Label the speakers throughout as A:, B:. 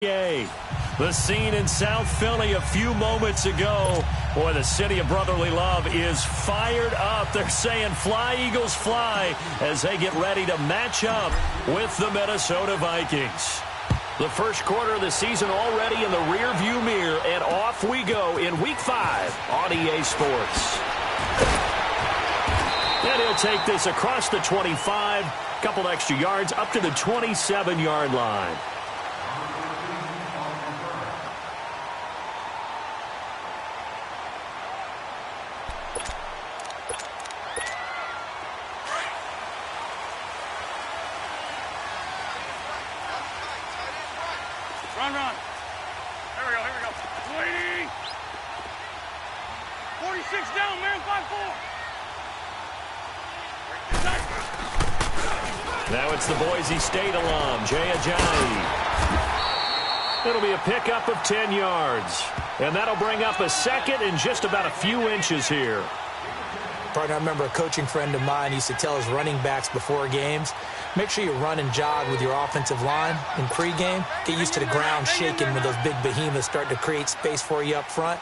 A: The scene in South Philly a few moments ago. Boy, the city of brotherly love is fired up. They're saying fly, Eagles, fly as they get ready to match up with the Minnesota Vikings. The first quarter of the season already in the rearview mirror, and off we go in Week 5 on EA Sports. And he'll take this across the 25, couple extra yards up to the 27-yard line.
B: Run. Here we go. Waiting. 46 down, man. 5-4.
A: Now it's the Boise State alum, Jay Ajayi. It'll be a pickup of 10 yards. And that'll bring up a second and just about a few inches here.
C: Partner, I remember a coaching friend of mine used to tell his running backs before games, make sure you run and jog with your offensive line in pregame. Get used to the ground shaking when those big behemoths start to create space for you up front.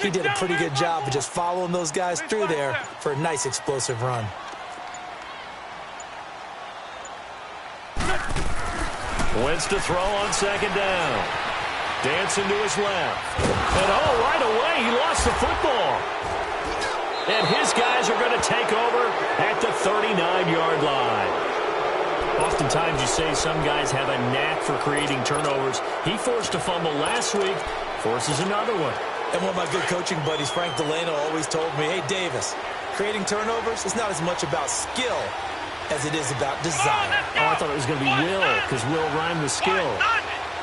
C: He did a pretty good job of just following those guys through there for a nice explosive run.
A: Wentz to throw on second down. Dancing to his left. And right away, he lost the football. And his guys are going to take over at the 39-yard line. Oftentimes you say some guys have a knack for creating turnovers. He forced a fumble last week, forces another one.
C: And one of my good coaching buddies, Frank Delano, always told me, hey, Davis, creating turnovers is not as much about skill as it is about desire.
A: Oh, I thought it was going to be will, because will rhyme with skill.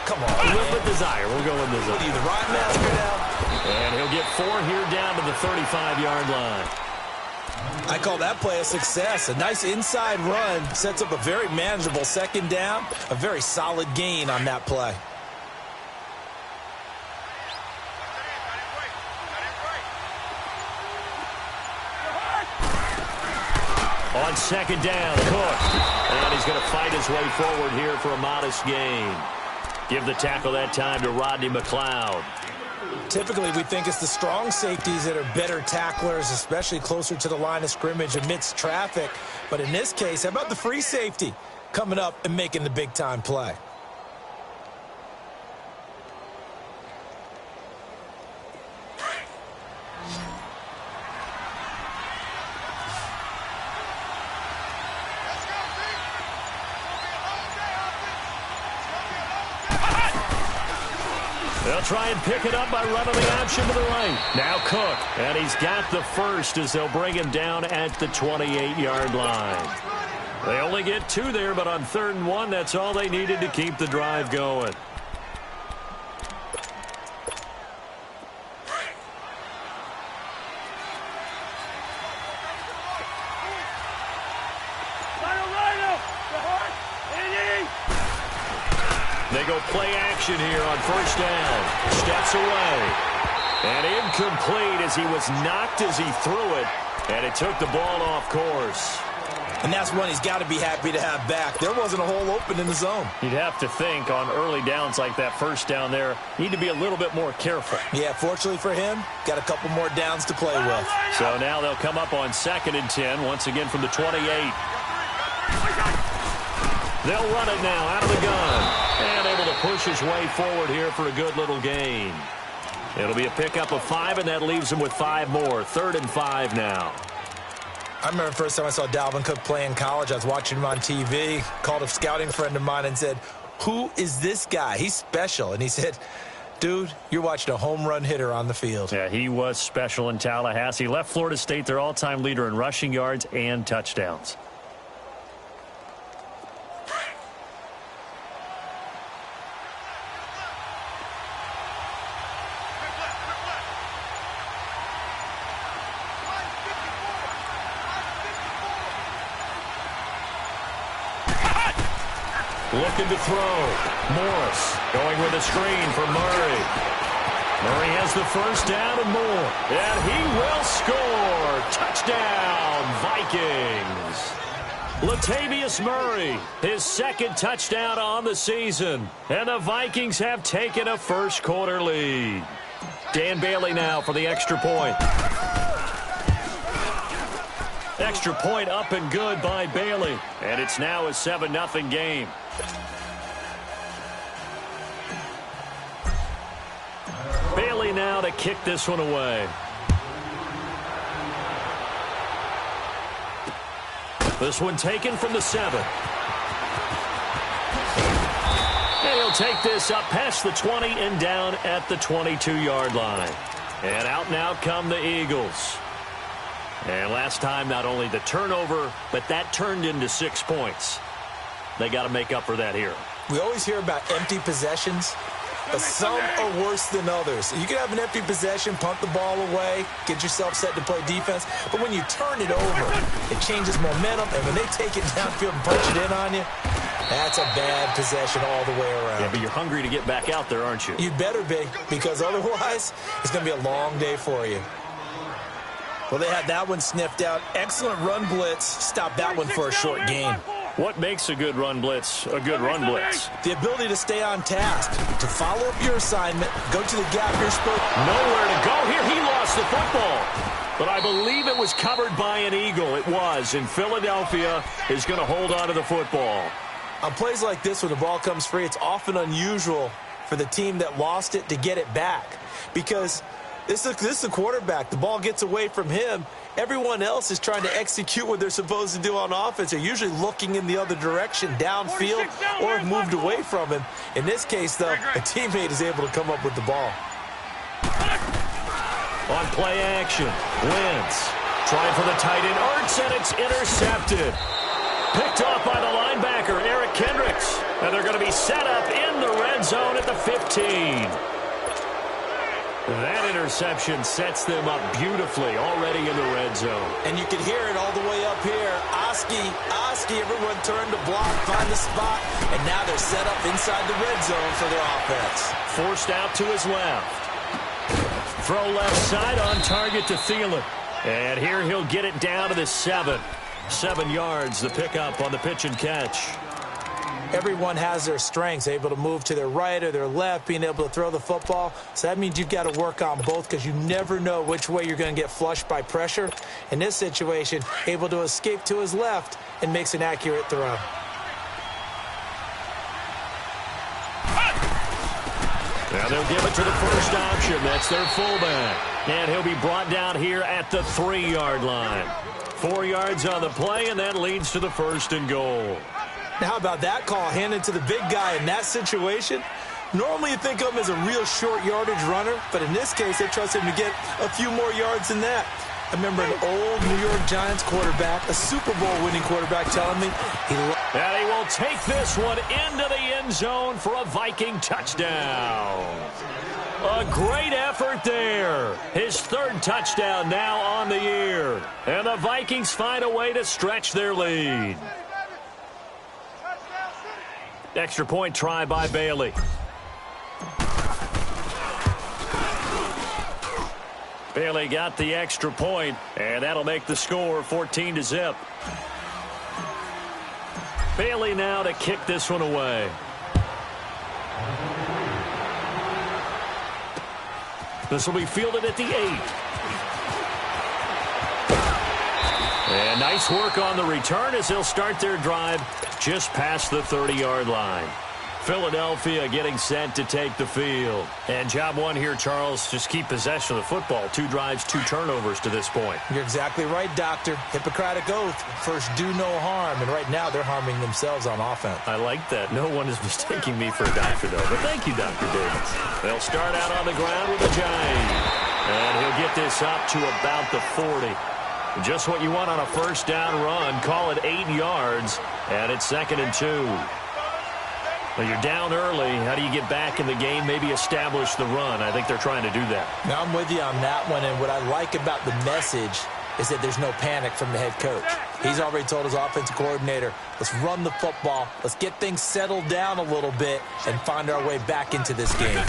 C: Come on,
A: will with desire. We'll go with desire.
C: What are you, the rhyme master now?
A: And he'll get 4 here down to the 35-yard line.
C: I call that play a success. A nice inside run sets up a very manageable second down. A very solid gain on that play.
A: On second down, Cook. And he's going to fight his way forward here for a modest gain. Give the tackle that time to Rodney McLeod.
C: Typically, we think it's the strong safeties that are better tacklers, especially closer to the line of scrimmage amidst traffic. But in this case, how about the free safety coming up and making the big-time play?
A: They'll try and pick it up by running the option to the right. Now Cook, and he's got the first as they'll bring him down at the 28-yard line. They only get 2 there, but on 3rd and 1, that's all they needed to keep the drive going. They go play action here on first down. Steps away. And incomplete as he was knocked as he threw it. And it took the ball off course.
C: And that's one he's got to be happy to have back. There wasn't a hole open in the zone.
A: You'd have to think on early downs like that first down there, need to be a little bit more careful.
C: Yeah, fortunately for him, got a couple more downs to play with.
A: So now they'll come up on 2nd and 10, once again from the 28. They'll run it now out of the gun. And able to push his way forward here for a good little gain. It'll be a pickup of 5, and that leaves him with 5 more. 3rd and 5 now.
C: I remember the first time I saw Dalvin Cook play in college. I was watching him on TV, called a scouting friend of mine and said, who is this guy? He's special. And he said, dude, you're watching a home run hitter on the field.
A: Yeah, he was special in Tallahassee. Left Florida State their all-time leader in rushing yards and touchdowns. Looking to throw. Morris going with a screen for Murray. Murray has the first down and more. And he will score. Touchdown, Vikings. Latavius Murray, his second touchdown on the season. And the Vikings have taken a first-quarter lead. Dan Bailey now for the extra point. Extra point up and good by Bailey. And it's now a 7-0 game. Bailey now to kick this one away. This one taken from the 7. And he'll take this up past the 20 and down at the 22-yard line. And out now come the Eagles. And last time, not only the turnover, but that turned into 6 points. They got to make up for that here.
C: We always hear about empty possessions, but some are worse than others. You can have an empty possession, punt the ball away, get yourself set to play defense, but when you turn it over, it changes momentum, and when they take it downfield and punch it in on you, that's a bad possession all the way around.
A: Yeah, but you're hungry to get back out there, aren't you?
C: You better be, because otherwise, it's going to be a long day for you. Well, they had that one sniffed out. Excellent run blitz. Stop that one for a short gain.
A: What makes a good run blitz a good run blitz?
C: The ability to stay on task, to follow up your assignment, go to the gap you're supposed to.
A: Nowhere to go here. He lost the football. But I believe it was covered by an Eagle. It was. And Philadelphia is going to hold on to the football.
C: On plays like this, when the ball comes free, it's often unusual for the team that lost it to get it back. Because this is the quarterback. The ball gets away from him. Everyone else is trying to execute what they're supposed to do on offense. They're usually looking in the other direction, downfield, or have moved away from him. In this case, though, a teammate is able to come up with the ball.
A: On play action, Wentz trying for the tight end, Ertz, and it's intercepted. Picked off by the linebacker, Eric Kendricks. And they're going to be set up in the red zone at the 15. That interception sets them up beautifully already in the red zone.
C: And you can hear it all the way up here. Oski, everyone turned to block, find the spot, and now they're set up inside the red zone for their offense.
A: Forced out to his left. Throw left side on target to Thielen. And here he'll get it down to the 7. 7 yards, the pickup on the pitch and catch.
C: Everyone has their strengths, able to move to their right or their left, being able to throw the football. So that means you've got to work on both because you never know which way you're going to get flushed by pressure. In this situation, able to escape to his left and makes an accurate throw.
A: Now they'll give it to the first option. That's their fullback. And he'll be brought down here at the 3-yard line. 4 yards on the play, and that leads to the 1st and goal.
C: Now, how about that call handed to the big guy in that situation? Normally you think of him as a real short yardage runner, but in this case, they trust him to get a few more yards than that. I remember an old New York Giants quarterback, a Super Bowl winning quarterback, telling me
A: and he will take this one into the end zone for a Viking touchdown. A great effort there. His 3rd touchdown now on the year. And the Vikings find a way to stretch their lead. Extra point try by Bailey. Bailey got the extra point, and that'll make the score 14-0. Bailey now to kick this one away. This will be fielded at the 8. And nice work on the return as they'll start their drive just past the 30-yard line. Philadelphia getting set to take the field. And job one here, Charles, just keep possession of the football. 2 drives, 2 turnovers to this point.
C: You're exactly right, Doctor. Hippocratic oath. First, do no harm. And right now, they're harming themselves on offense.
A: I like that. No one is mistaking me for a doctor, though. But thank you, Dr. Davis. They'll start out on the ground with a giant. And he'll get this up to about the 40. Just what you want on a first down run. Call it 8 yards. And it's 2nd and 2. Well, you're down early. How do you get back in the game? Maybe establish the run. I think they're trying to do that.
C: Now, I'm with you on that one. And what I like about the message is that there's no panic from the head coach. He's already told his offensive coordinator, let's run the football. Let's get things settled down a little bit and find our way back into this game.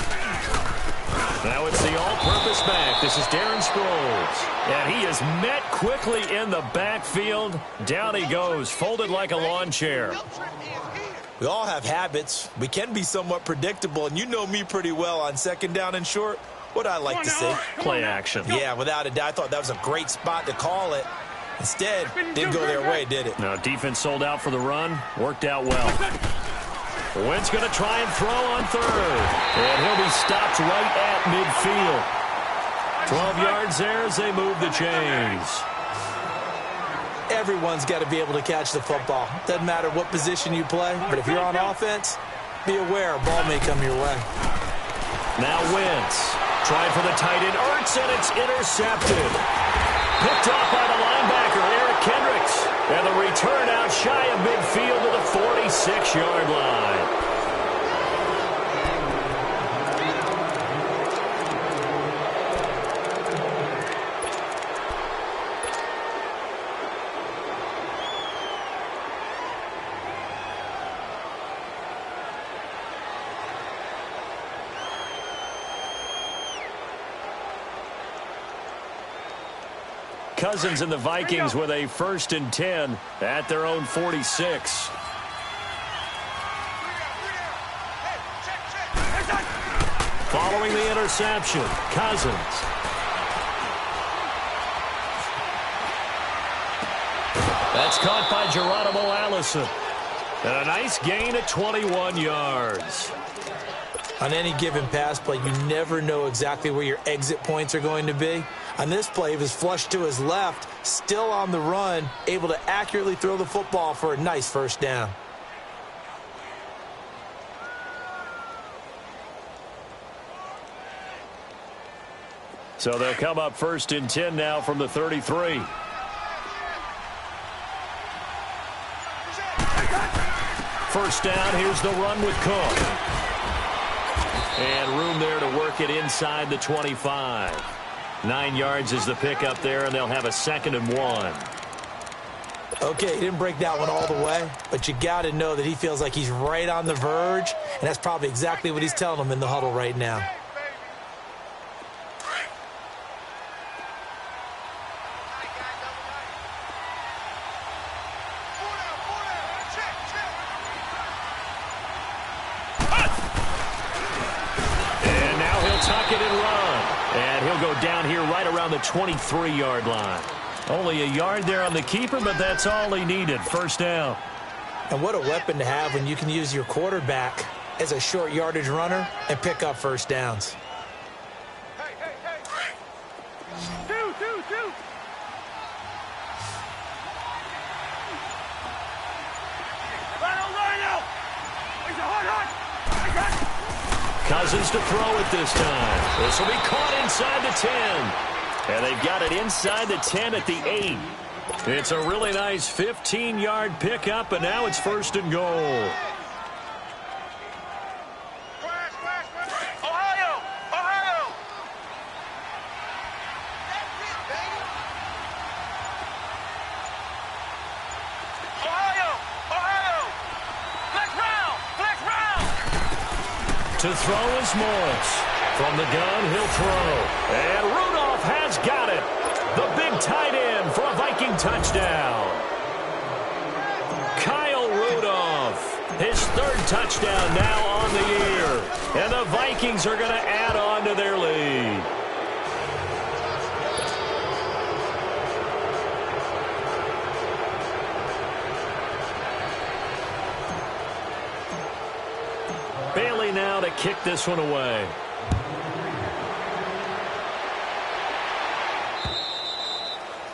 A: Now it's the all-purpose back. This is Darren Sproles. And he is met quickly in the backfield. Down he goes, folded like a lawn chair.
C: We all have habits. We can be somewhat predictable, and you know me pretty well on second down and short. What I like to see.
A: Play action.
C: Yeah, without a doubt. I thought that was a great spot to call it. Instead, didn't go their way, did it?
A: Now, defense sold out for the run. Worked out well. Wentz going to try and throw on third. And he'll be stopped right at midfield. 12 yards there as they move the chains.
C: Everyone's got to be able to catch the football. Doesn't matter what position you play, but if you're on offense, be aware a ball may come your way.
A: Now Wentz. Trying for the tight end. Ertz, and it's intercepted. Picked off by the linebacker, Eric Kendricks. And the return out shy of midfield to the 46-yard line. Cousins and the Vikings with a 1st and 10 at their own 46. Following the interception, Cousins. That's caught by Geronimo Allison. And a nice gain at 21 yards.
C: On any given pass play, you never know exactly where your exit points are going to be. On this play, he was flushed to his left, still on the run, able to accurately throw the football for a nice 1st down.
A: So they'll come up 1st and 10 now from the 33. First down, here's the run with Cook. And room there to work it inside the 25. 9 yards is the pickup there, and they'll have a 2nd and 1.
C: Okay, he didn't break that one all the way, but you got to know that he feels like he's right on the verge, and that's probably exactly what he's telling them in the huddle right now.
A: Tuck it and run. And he'll go down here right around the 23-yard line. Only a yard there on the keeper, but that's all he needed. 1st down.
C: And what a weapon to have when you can use your quarterback as a short yardage runner and pick up 1st downs.
B: Two.
A: Cousins to throw it this time. This will be caught inside the 10. And they've got it inside the 10 at the 8. It's a really nice 15-yard pickup, and now it's 1st and goal. To throw is Morris. From the gun, he'll throw. And Rudolph has got it. The big tight end for a Viking touchdown. Kyle Rudolph, his 3rd touchdown now on the year. And the Vikings are going to add on to their lead. Bailey now to kick this one away.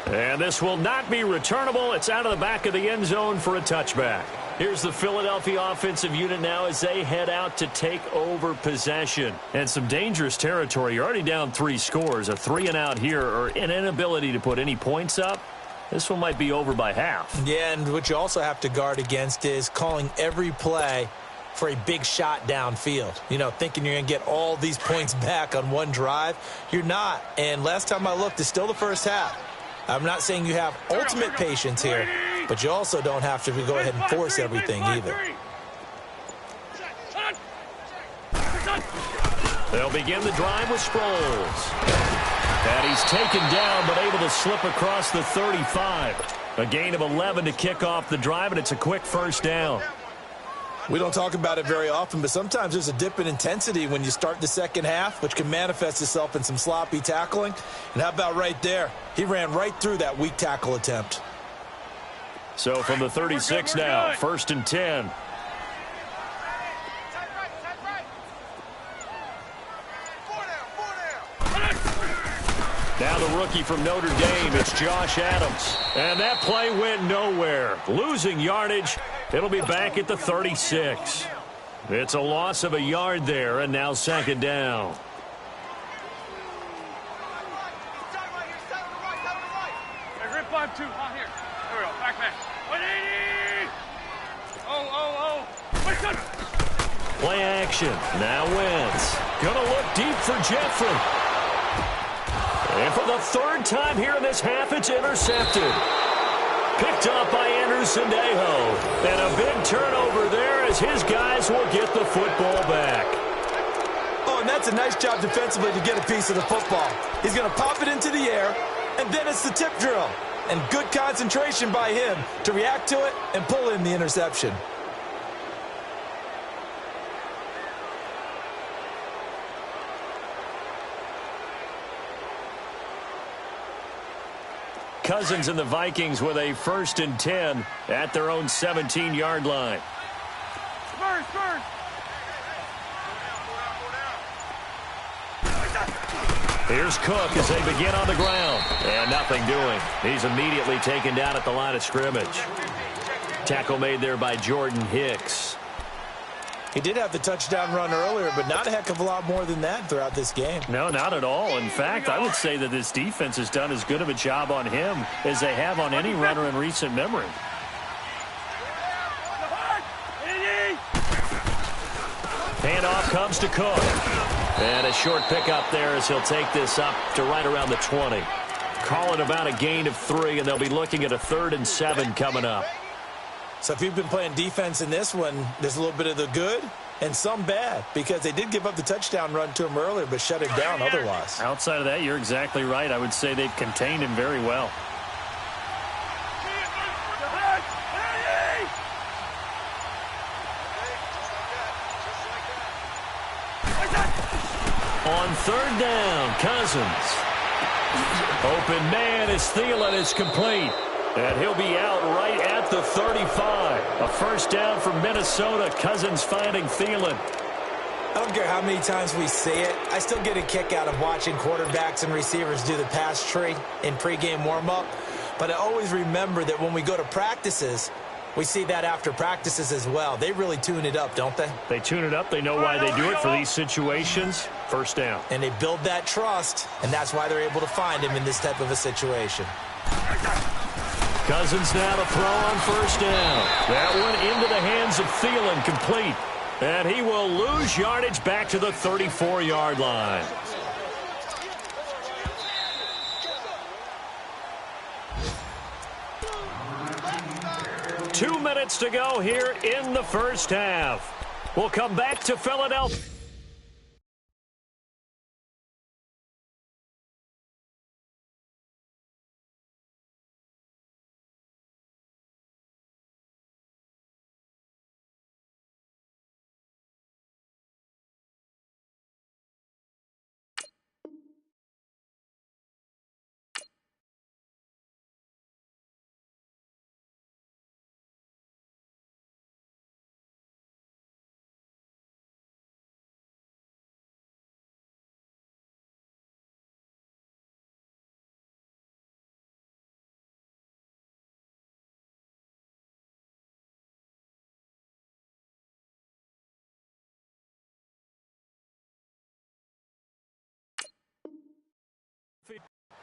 A: And this will not be returnable. It's out of the back of the end zone for a touchback. Here's the Philadelphia offensive unit now as they head out to take over possession. And some dangerous territory. You're already down 3 scores. A 3-and-out here, or an inability to put any points up. This one might be over by half.
C: Yeah, and what you also have to guard against is calling every play for a big shot downfield. You know, thinking you're going to get all these points back on one drive. You're not. And last time I looked, it's still the 1st half. I'm not saying you have ultimate patience here, but you also don't have to go ahead and force everything either.
A: They'll begin the drive with Sproles. And he's taken down, but able to slip across the 35. A gain of 11 to kick off the drive, and it's a quick first down.
C: We don't talk about it very often, but sometimes there's a dip in intensity when you start the second half, which can manifest itself in some sloppy tackling. And how about right there? He ran right through that weak tackle attempt.
A: So from the 36 now, 1st and 10. Now the rookie from Notre Dame, it's Josh Adams. And that play went nowhere. Losing yardage. It'll be back at the 36. It's a loss of a yard there, and now 2nd down.
B: Hey, rip 5-2, out here. There we go, back. 180! Oh. Wait, good.
A: Play action. Now Wentz. Gonna look deep for Jeffrey. And for the 3rd time here in this half, it's intercepted. Picked up by Anderson-Dejo. And a big turnover there as his guys will get the football back.
C: Oh, and that's a nice job defensively to get a piece of the football. He's going to pop it into the air, and then it's the tip drill. And good concentration by him to react to it and pull in the interception.
A: Cousins and the Vikings with a 1st and 10 at their own 17-yard line.
B: Spurs.
A: Here's Cook as they begin on the ground. And nothing doing. He's immediately taken down at the line of scrimmage. Tackle made there by Jordan Hicks.
C: He did have the touchdown run earlier, but not a heck of a lot more than that throughout this game.
A: No, not at all. In fact, I would say that this defense has done as good of a job on him as they have on any runner in recent memory. Handoff comes to Cook. And a short pickup there as he'll take this up to right around the 20. Call it about a gain of 3, and they'll be looking at a 3rd and 7 coming up.
C: So if you've been playing defense in this one, there's a little bit of the good and some bad, because they did give up the touchdown run to him earlier but shut it down otherwise.
A: Outside of that, you're exactly right. I would say they've contained him very well. On 3rd down, Cousins. Open man is Thielen. It's complete. And he'll be out right at the 35. A 1st down for Minnesota. Cousins finding Thielen.
C: I don't care how many times we say it. I still get a kick out of watching quarterbacks and receivers do the pass tree in pregame warm-up. But I always remember that when we go to practices, we see that after practices as well. They really tune it up, don't they?
A: They tune it up. They know why they do it for these situations. 1st down.
C: And they build that trust, and that's why they're able to find him in this type of a situation.
A: Cousins now to throw on 1st down. That one into the hands of Thielen, complete. And he will lose yardage back to the 34-yard line. Two minutes to go here in the 1st half. We'll come back to Philadelphia.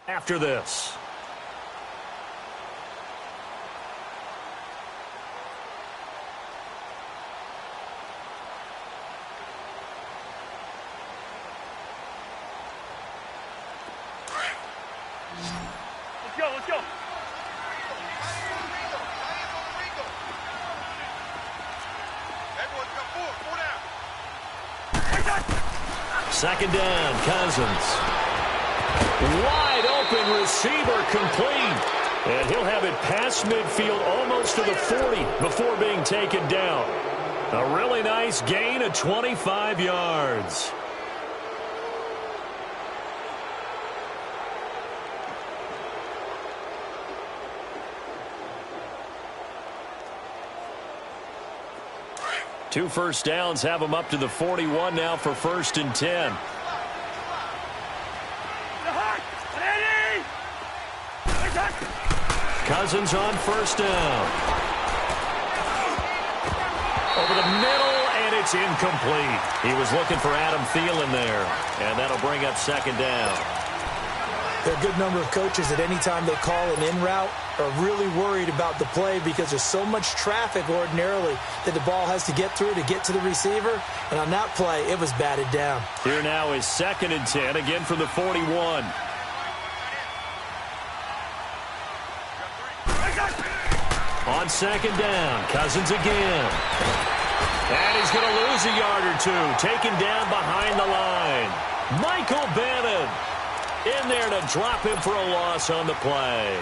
A: After this.
B: Let's go.
A: Second down, Cousins. Wide open receiver complete. And he'll have it past midfield almost to the 40 before being taken down. A really nice gain of 25 yards. Two first downs have them up to the 41 now for 1st and 10. Cousins on 1st down. Over the middle, and it's incomplete. He was looking for Adam Thielen there, and that'll bring up 2nd down.
C: There are a good number of coaches that any time they call an in route are really worried about the play because there's so much traffic ordinarily that the ball has to get through to get to the receiver. And on that play, it was batted down.
A: Here now is 2nd and 10, again from the 41. On 2nd down, Cousins again. And he's going to lose a yard or two, taken down behind the line. Michael Bannon in there to drop him for a loss on the play.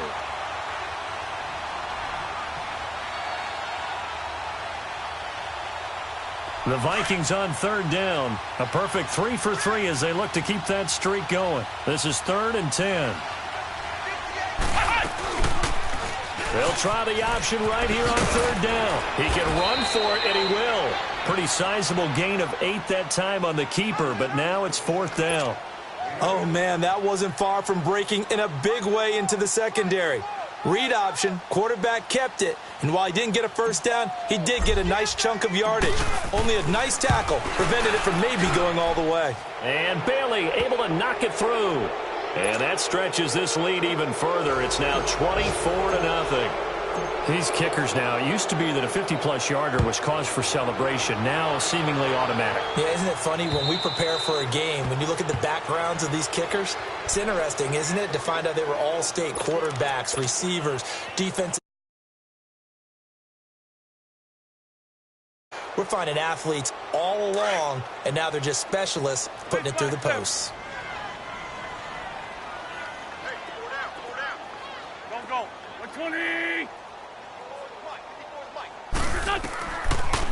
A: The Vikings on 3rd down. A perfect 3 for 3 as they look to keep that streak going. This is 3rd and 10. They'll try the option right here on 3rd down. He can run for it, and he will. Pretty sizable gain of 8 that time on the keeper, but now it's 4th down.
C: Oh, man, that wasn't far from breaking in a big way into the secondary. Read option, quarterback kept it, and while he didn't get a 1st down, he did get a nice chunk of yardage. Only a nice tackle prevented it from maybe going all the way.
A: And Bailey able to knock it through. And that stretches this lead even further. It's now 24-0. These kickers now, it used to be that a 50-plus yarder was cause for celebration. Now seemingly automatic.
C: Yeah, isn't it funny when we prepare for a game, when you look at the backgrounds of these kickers, it's interesting, isn't it, to find out they were all-state quarterbacks, receivers, defensive. We're finding athletes all along, and now they're just specialists putting it through the posts.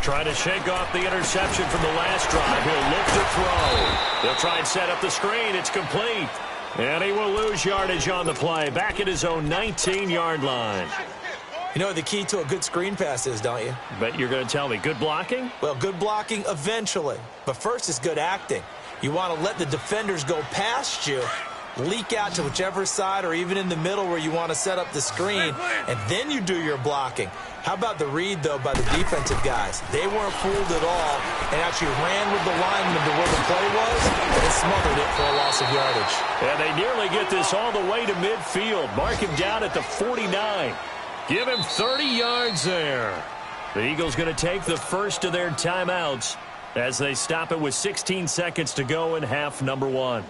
A: Trying to shake off the interception from the last drive. He'll look to throw. They'll try and set up the screen. It's complete. And he will lose yardage on the play. Back at his own 19-yard line.
C: You know what the key to a good screen pass is, don't you?
A: Bet you're going to tell me good blocking?
C: Well, good blocking eventually. But first is good acting. You want to let the defenders go past you, leak out to whichever side or even in the middle where you want to set up the screen, and then you do your blocking. How about the read, though, by the defensive guys? They weren't fooled at all and actually ran with the lineman to where the play was and smothered it for a loss of yardage.
A: And they nearly get this all the way to midfield. Mark him down at the 49. Give him 30 yards there. The Eagles going to take the first of their timeouts as they stop it with 16 seconds to go in half number 1.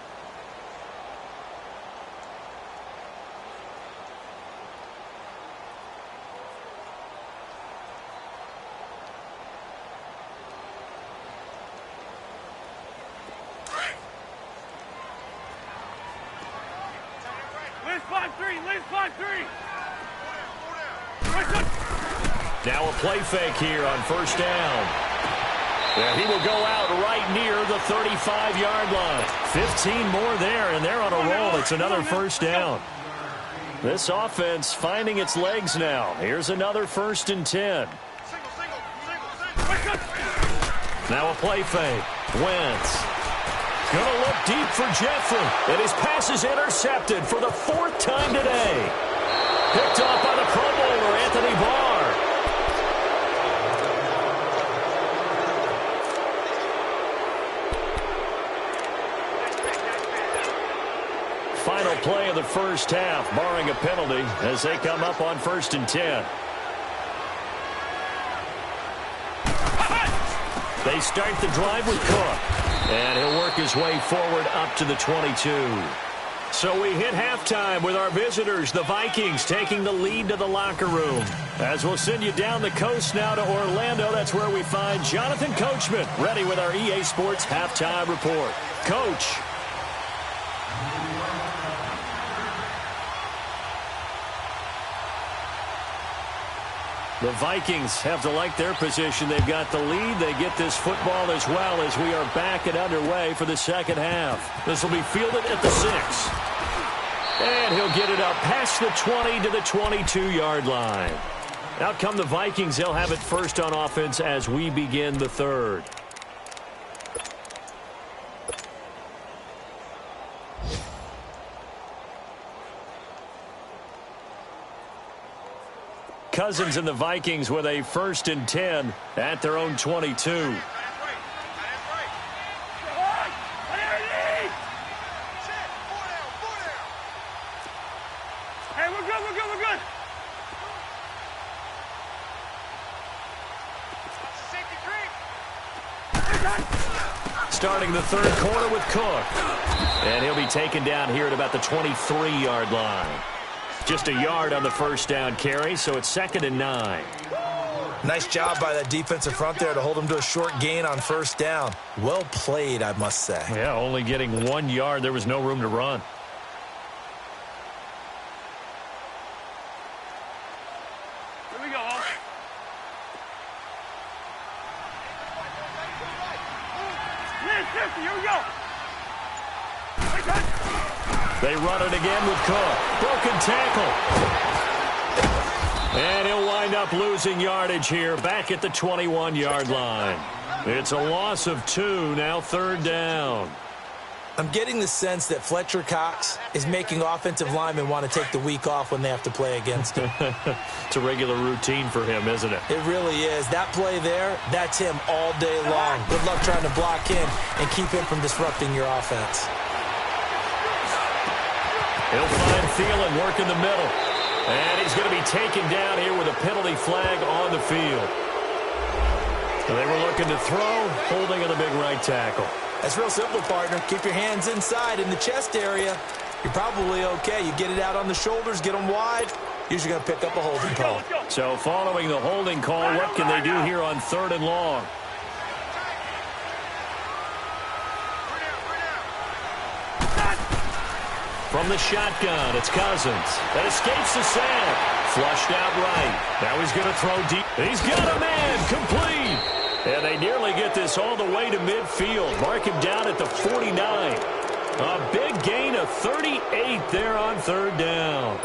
A: Now a play fake here on 1st down. Yeah, he will go out right near the 35-yard line. 15 more there, and they're on a roll. It's another 1st down. This offense finding its legs now. Here's another 1st and 10. Now a play fake. Wentz. Going to look deep for Jeffrey. And his pass is intercepted for the 4th time today. Picked off by the Pro Bowler, Anthony Barr. Final play of the first half, barring a penalty, as they come up on 1st and 10. They start the drive with Cook. And he'll work his way forward up to the 22. So we hit halftime with our visitors, the Vikings, taking the lead to the locker room. As we'll send you down the coast now to Orlando, that's where we find Jonathan Coachman, ready with our EA Sports halftime report. Coach. The Vikings have to like their position. They've got the lead. They get this football as well as we are back and underway for the second half. This will be fielded at the 6. And he'll get it up past the 20 to the 22-yard line. Out come the Vikings. They'll have it first on offense as we begin the third. Cousins and the Vikings with a 1st and 10 at their own 22.
B: Hey, we're good, we're good, we're good.
A: Starting the third quarter with Cook. And he'll be taken down here at about the 23-yard line. Just a yard on the first down carry, so it's 2nd and 9.
C: Nice job by that defensive front there to hold him to a short gain on first down. Well played, I must say.
A: Yeah, only getting 1 yard. There was no room to run.
B: Here we go. Here we go.
A: They run it again with Cook. Broken tackle. And he'll wind up losing yardage here back at the 21-yard line. It's a loss of 2, now 3rd down.
C: I'm getting the sense that Fletcher Cox is making offensive linemen want to take the week off when they have to play against him.
A: It's a regular routine for him, isn't it?
C: It really is. That play there, that's him all day long. Good luck trying to block him and keep him from disrupting your offense.
A: He'll find Thielen work in the middle. And he's going to be taken down here with a penalty flag on the field. They were looking to throw, holding on the big right tackle.
C: That's real simple, partner. Keep your hands inside in the chest area. You're probably okay. You get it out on the shoulders, get them wide. Usually going to pick up a holding call.
A: So following the holding call, what can they do here on 3rd and long? From the shotgun, it's Cousins. That escapes the sack. Flushed out right. Now he's going to throw deep. He's got a man. Complete. And they nearly get this all the way to midfield. Mark him down at the 49. A big gain of 38 there on 3rd down.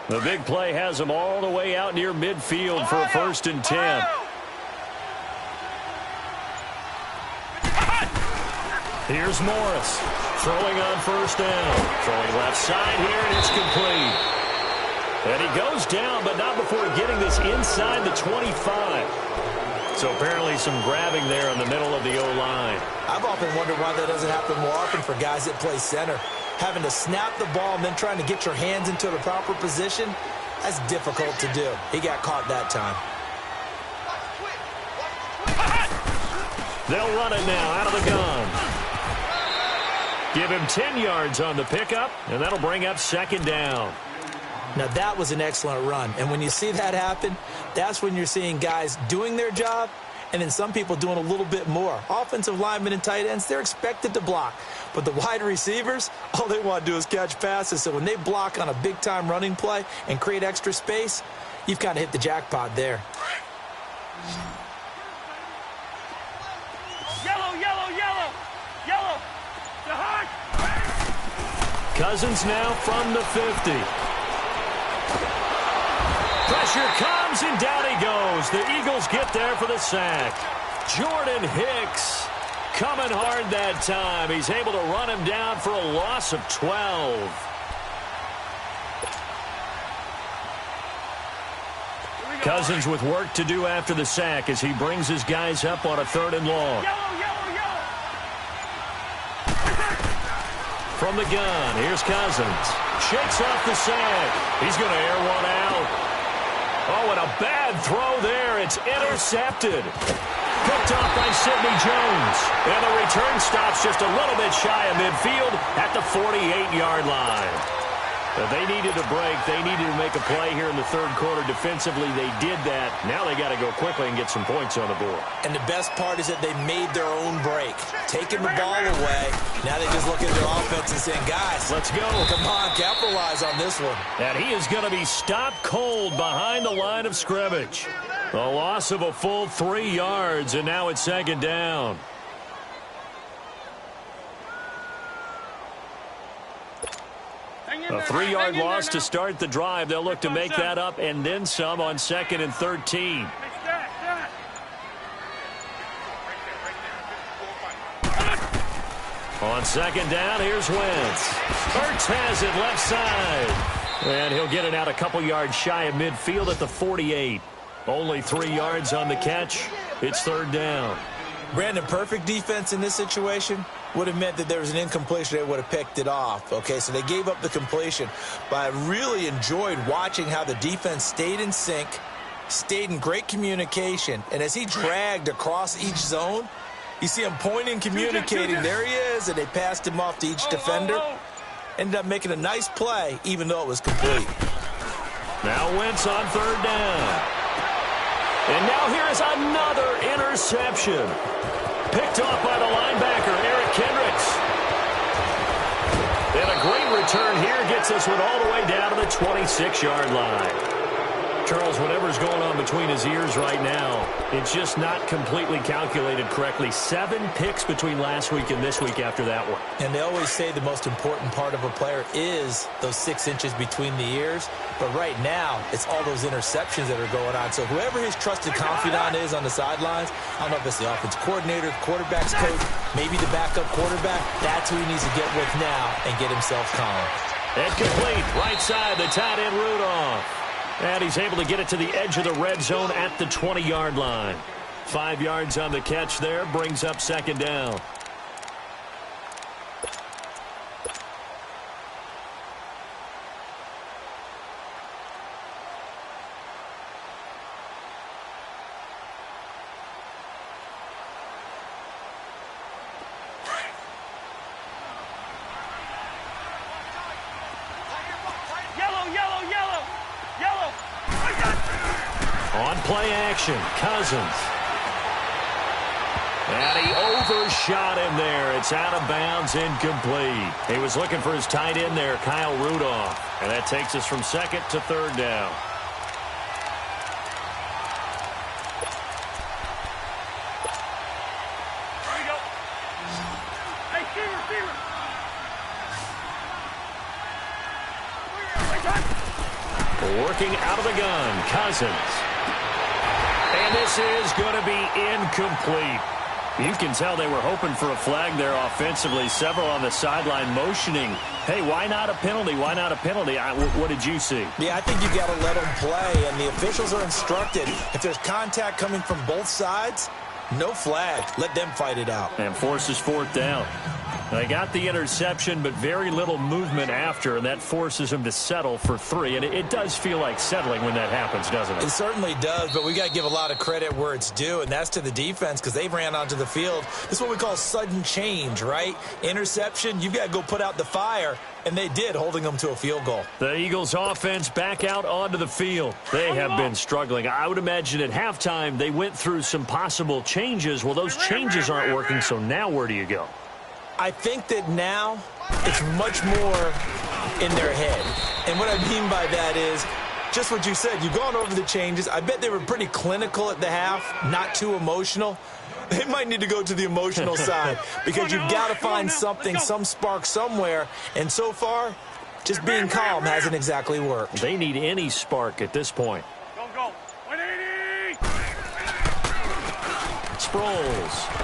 A: The big play has them all the way out near midfield for a 1st and 10. Here's Morris throwing on 1st down. Throwing left side here, and it's complete. And he goes down, but not before getting this inside the 25. So apparently some grabbing there in the middle of the O-line.
C: I've often wondered why that doesn't happen more often for guys that play center. Having to snap the ball and then trying to get your hands into the proper position, that's difficult to do. He got caught that time.
A: They'll run it now out of the gun. Give him 10 yards on the pickup, and that'll bring up 2nd down.
C: Now, that was an excellent run. And when you see that happen, that's when you're seeing guys doing their job and then some people doing a little bit more. Offensive linemen and tight ends, they're expected to block. But the wide receivers, all they want to do is catch passes. So when they block on a big-time running play and create extra space, you've kind of hit the jackpot there.
B: Yellow, yellow, yellow, yellow. The hard.
A: Cousins now from the 50. Pressure comes, and down he goes. The Eagles get there for the sack. Jordan Hicks coming hard that time. He's able to run him down for a loss of 12. Cousins with work to do after the sack as he brings his guys up on a 3rd and long.
B: Yellow, yellow, yellow.
A: From the gun, here's Cousins. Shakes off the sack. He's going to air one out. Oh, and a bad throw there. It's intercepted. Picked off by Sidney Jones. And the return stops just a little bit shy of midfield at the 48-yard line. They needed a break. They needed to make a play here in the third quarter. Defensively, they did that. Now they got to go quickly and get some points on the board.
C: And the best part is that they made their own break. Taking the ball away. Now they just look at their offense and saying, guys,
A: let's go.
C: Come on, capitalize on this one.
A: And he is going to be stopped cold behind the line of scrimmage. A loss of a full 3 yards, and now it's second down. A 3-yard loss to start the drive. They'll look to make that up and then some on 2nd and 13. On 2nd down, here's Wentz. Hurts has it left side. And he'll get it out a couple yards shy of midfield at the 48. Only 3 yards on the catch. It's 3rd down.
C: Brandon, perfect defense in this situation would have meant that there was an incompletion. They would have picked it off. Okay, so they gave up the completion. But I really enjoyed watching how the defense stayed in sync, stayed in great communication. And as he dragged across each zone, you see him pointing, communicating. There he is, and they passed him off to each defender. Ended up making a nice play, even though it was complete.
A: Now Wentz on 3rd down. And now here is another interception. Picked off by the linebacker, Eric Kendricks. And a great return here gets this one all the way down to the 26-yard line. Charles, whatever's going on between his ears right now, it's just not completely calculated correctly. 7 picks between last week and this week after that one.
C: And they always say the most important part of a player is those 6 inches between the ears. But right now, it's all those interceptions that are going on. So whoever his trusted confidant is on the sidelines, I don't know if it's the offense coordinator, quarterback's coach, maybe the backup quarterback, that's who he needs to get with now and get himself calm.
A: And complete, right side, the tight end Rudolph. And he's able to get it to the edge of the red zone at the 20-yard line. 5 yards on the catch there, brings up 2nd down. On play action, Cousins. And he overshot him there. It's out of bounds, incomplete. He was looking for his tight end there, Kyle Rudolph. And that takes us from 2nd to 3rd down.
B: There you go. Hey, receiver.
A: Working out of the gun, Cousins. And this is going to be incomplete. You can tell they were hoping for a flag there offensively. Several on the sideline motioning, hey, why not a penalty? Why not a penalty? What did you see?
C: Yeah, I think you got to let them play, and the officials are instructed. If there's contact coming from both sides, no flag. Let them fight it out.
A: And forces 4th down. They got the interception, but very little movement after, and that forces them to settle for 3. And it does feel like settling when that happens, doesn't it?
C: It certainly does, but we got to give a lot of credit where it's due, and that's to the defense because they ran onto the field. This is what we call sudden change, right? Interception, you've got to go put out the fire, and they did, holding them to a field goal.
A: The Eagles offense back out onto the field. They have been struggling. I would imagine at halftime they went through some possible changes. Well, those changes aren't working, so now where do you go?
C: I think that now it's much more in their head. And what I mean by that is just what you said. You've gone over the changes. I bet they were pretty clinical at the half, not too emotional. They might need to go to the emotional side because you've got to find something, some spark somewhere. And so far, just being calm hasn't exactly worked.
A: They need any spark at this point.
B: Go. 180!
A: Sproles.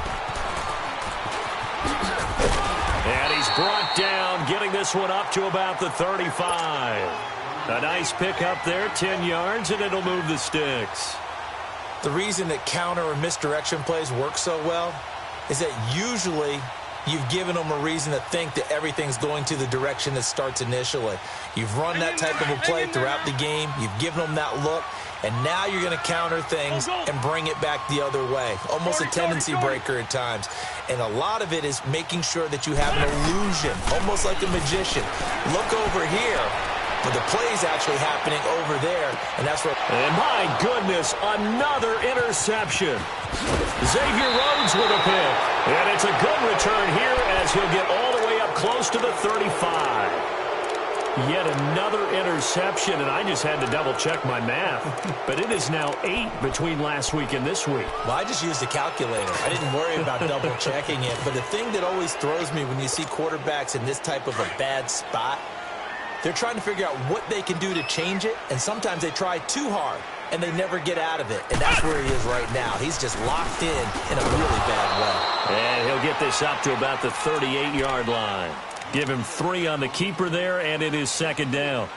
A: And he's brought down, getting this one up to about the 35. A nice pick up there, 10 yards, and it'll move the sticks.
C: The reason that counter or misdirection plays work so well is that usually You've given them a reason to think that everything's going to the direction it starts initially. You've run that type of a play throughout the game. You've given them that look. And now you're going to counter things and bring it back the other way. Almost a tendency breaker at times. And a lot of it is making sure that you have an illusion, almost like a magician. Look over here, but the play's actually happening over there, and that's where...
A: And my goodness, another interception. Xavier Rhodes with a pick. And it's a good return here as he'll get all the way up close to the 35. Yet another interception, and I just had to double-check my math. But it is now 8 between last week and this week.
C: Well, I just used a calculator. I didn't worry about double-checking it. But the thing that always throws me when you see quarterbacks in this type of a bad spot, they're trying to figure out what they can do to change it, and sometimes they try too hard, and they never get out of it. And that's where he is right now. He's just locked in a really bad way.
A: And he'll get this up to about the 38-yard line. Give him 3 on the keeper there, and it is second down.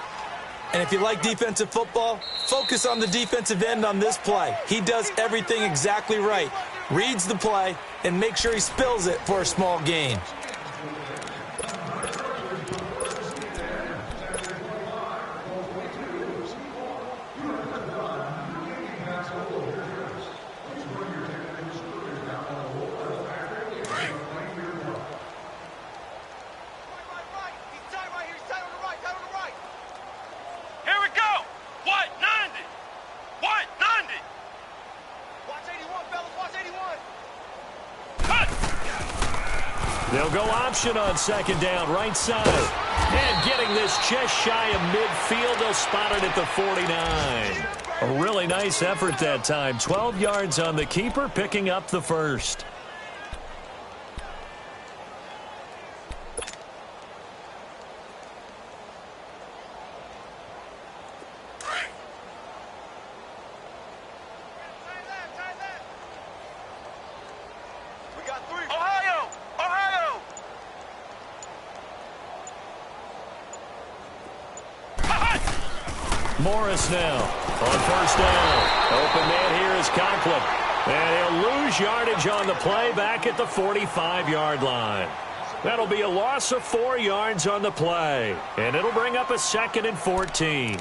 C: And if you like defensive football, focus on the defensive end on this play. He does everything exactly right. Reads the play and make sure he spills it for a small gain.
A: They'll go option on second down, right side. And getting this just shy of midfield, they'll spot it at the 49. A really nice effort that time. 12 yards on the keeper, picking up the first. Morris now on first down. Open man here is Conklin. And he'll lose yardage on the play back at the 45-yard line. That'll be a loss of 4 yards on the play. And it'll bring up a 2nd and 14.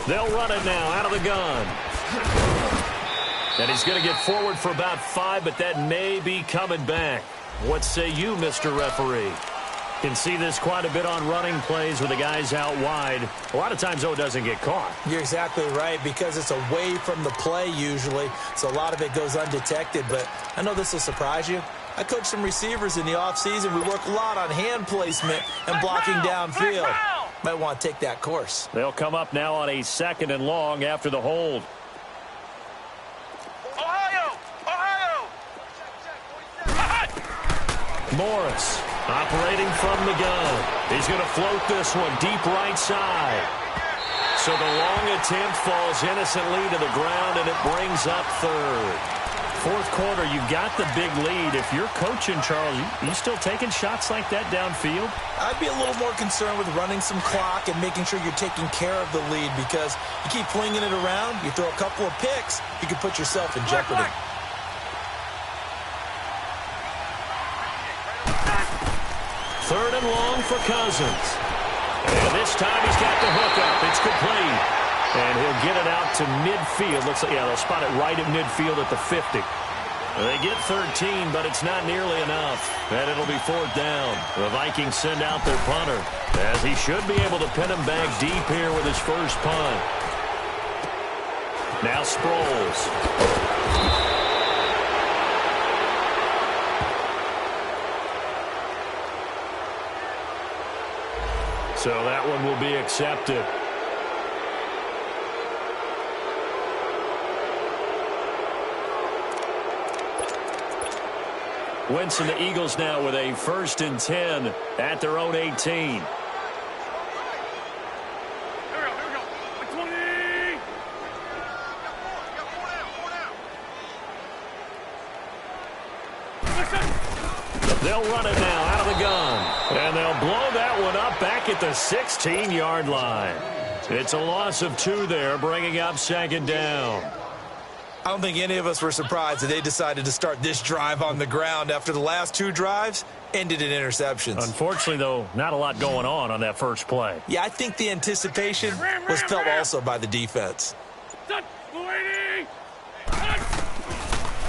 A: They'll run it now out of the gun. And he's going to get forward for about 5, but that may be coming back. What say you, Mr. Referee? Can see this quite a bit on running plays with the guys out wide. A lot of times, though, it doesn't get caught.
C: You're exactly right, because it's away from the play usually, so a lot of it goes undetected. But I know this will surprise you. I coach some receivers in the offseason. We work a lot on hand placement and blocking downfield. Might want to take that course.
A: They'll come up now on a 2nd and long after the hold. Morris operating from the gun. He's going to float this one deep right side. So the long attempt falls innocently to the ground, and it brings up 3rd. 4th quarter, you've got the big lead. If you're coaching, Charles, you still taking shots like that downfield?
C: I'd be a little more concerned with running some clock and making sure you're taking care of the lead, because you keep flinging it around, you throw a couple of picks, you can put yourself in jeopardy.
A: 3rd and long for Cousins. And this time he's got the hook up. It's complete. And he'll get it out to midfield. Looks like, yeah, they'll spot it right at midfield at the 50. They get 13, but it's not nearly enough. And it'll be 4th down. The Vikings send out their punter, as he should be able to pin him back deep here with his first punt. Now Sproles. So that one will be accepted. Wentz and the Eagles now with a 1st and 10 at their own 18. They'll run it now out of the gun. And they'll blow that one up back at the 16-yard line. It's a loss of 2 there, bringing up second down.
C: I don't think any of us were surprised that they decided to start this drive on the ground after the last 2 drives ended in interceptions.
A: Unfortunately, though, not a lot going on that first play.
C: Yeah, I think the anticipation was felt also by the defense.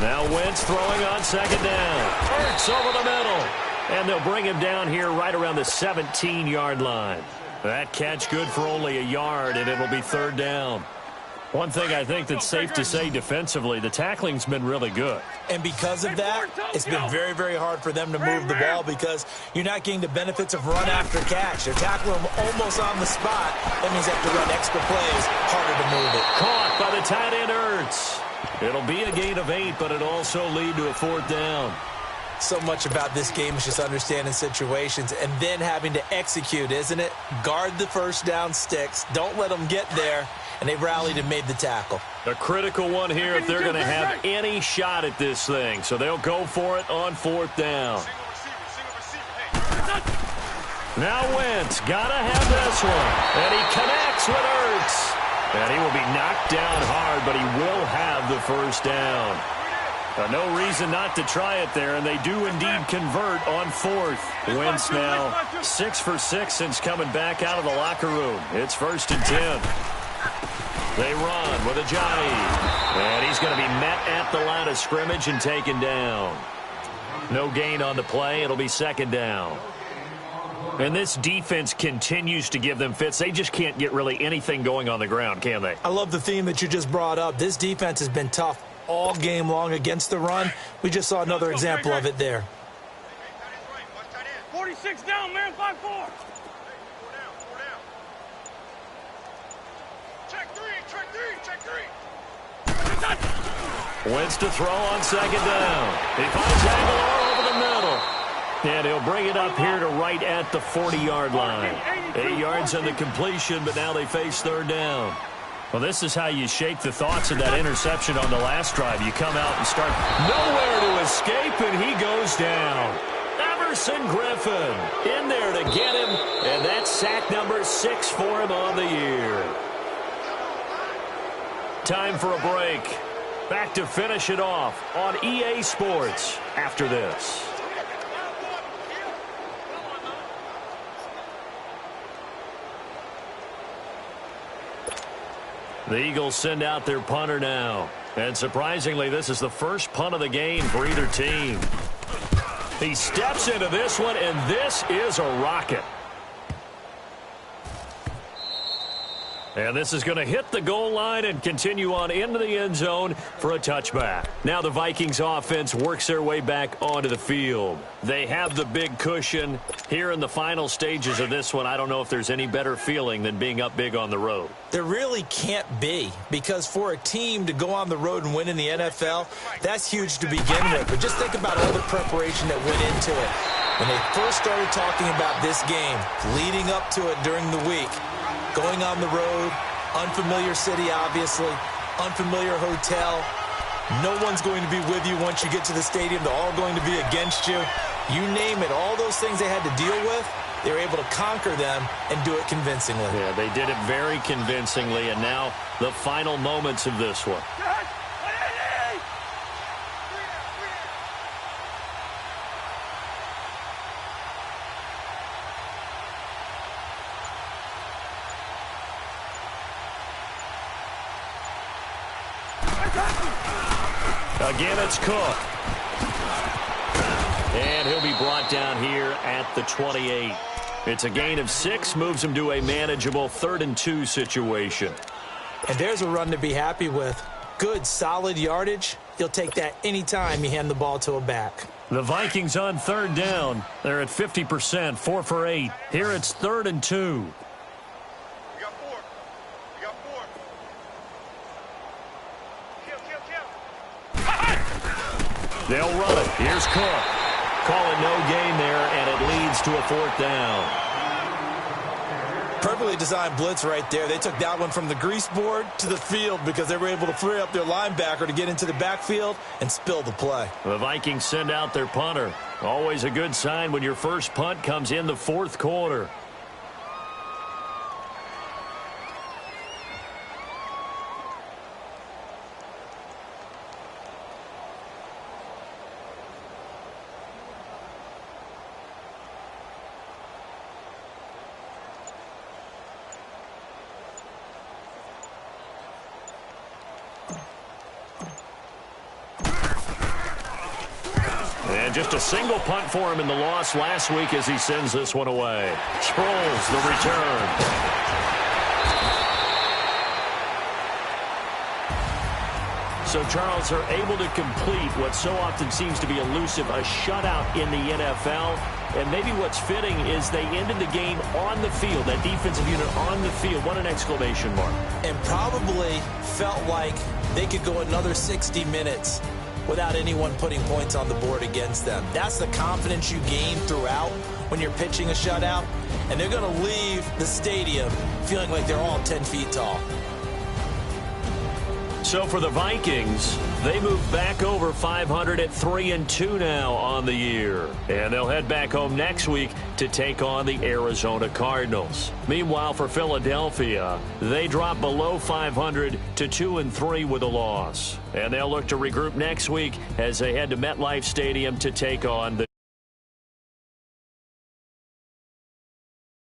A: Now Wentz throwing on second down. Hurts over the middle. And they'll bring him down here right around the 17-yard line. That catch good for only a yard, and it'll be third down. One thing I think that's safe to say defensively, the tackling's been really good.
C: And because of that, it's been very, very hard for them to move the ball because you're not getting the benefits of run after catch. They're tackling them almost on the spot. That means they have to run extra plays, harder to move it.
A: Caught by the tight end, Ertz. It'll be a gain of 8, but it'll also lead to a fourth down.
C: So much about this game is just understanding situations and then having to execute, isn't it? Guard the first down sticks. Don't let them get there. And they rallied and made the tackle.
A: A critical one here if they're going to have any shot at this thing. So they'll go for it on fourth down. Now Wentz got to have this one. And he connects with Ertz. And he will be knocked down hard, but he will have the first down. No reason not to try it there, and they do indeed convert on fourth. Wentz now 6 for 6 since coming back out of the locker room. It's 1st and 10. They run with Ajayi. And he's going to be met at the line of scrimmage and taken down. No gain on the play. It'll be second down. And this defense continues to give them fits. They just can't get really anything going on the ground, can they?
C: I love the theme that you just brought up. This defense has been tough all game long against the run. We just saw another example of it there.
B: 46 down, man, 5-4.
A: Wentz to throw on second down. He finds Aguilar over the middle. And he'll bring it up here to right at the 40-yard line. 8 yards on the completion, but now they face third down. Well, this is how you shake the thoughts of that interception on the last drive. You come out and start nowhere to escape, and he goes down. Everson Griffin in there to get him, and that's sack number 6 for him on the year. Time for a break. Back to finish it off on EA Sports after this. The Eagles send out their punter now. And surprisingly, this is the first punt of the game for either team. He steps into this one, and this is a rocket. And this is going to hit the goal line and continue on into the end zone for a touchback. Now the Vikings offense works their way back onto the field. They have the big cushion. Here in the final stages of this one, I don't know if there's any better feeling than being up big on the road.
C: There really can't be, because for a team to go on the road and win in the NFL, that's huge to begin with. But just think about all the preparation that went into it. When they first started talking about this game, leading up to it during the week, going on the road, unfamiliar city, obviously, unfamiliar hotel. No one's going to be with you once you get to the stadium. They're all going to be against you. You name it, all those things they had to deal with, they were able to conquer them and do it convincingly.
A: Yeah, they did it very convincingly, and now the final moments of this one. Again, it's Cook. And he'll be brought down here at the 28. It's a gain of 6, moves him to a manageable 3rd and 2 situation.
C: And there's a run to be happy with. Good, solid yardage. You'll take that anytime you hand the ball to a back.
A: The Vikings on 3rd down. They're at 50%, 4 for 8. Here it's 3rd and 2. They'll run it. Here's Cook. Call it no gain there, and it leads to a 4th down.
C: Perfectly designed blitz right there. They took that one from the grease board to the field because they were able to free up their linebacker to get into the backfield and spill the play.
A: The Vikings send out their punter. Always a good sign when your first punt comes in the fourth quarter. And just a single punt for him in the loss last week as he sends this one away. Sproles, the return. So, Charles, are able to complete what so often seems to be elusive, a shutout in the NFL. And maybe what's fitting is they ended the game on the field, that defensive unit on the field. What an exclamation mark.
C: And probably felt like they could go another 60 minutes without anyone putting points on the board against them. That's the confidence you gain throughout when you're pitching a shutout. And they're going to leave the stadium feeling like they're all 10 feet tall.
A: So for the Vikings, they move back over 500 at 3-2 now on the year. And they'll head back home next week to take on the Arizona Cardinals. Meanwhile, for Philadelphia, they drop below 500 to 2-3 with a loss. And they'll look to regroup next week as they head to MetLife Stadium to take on the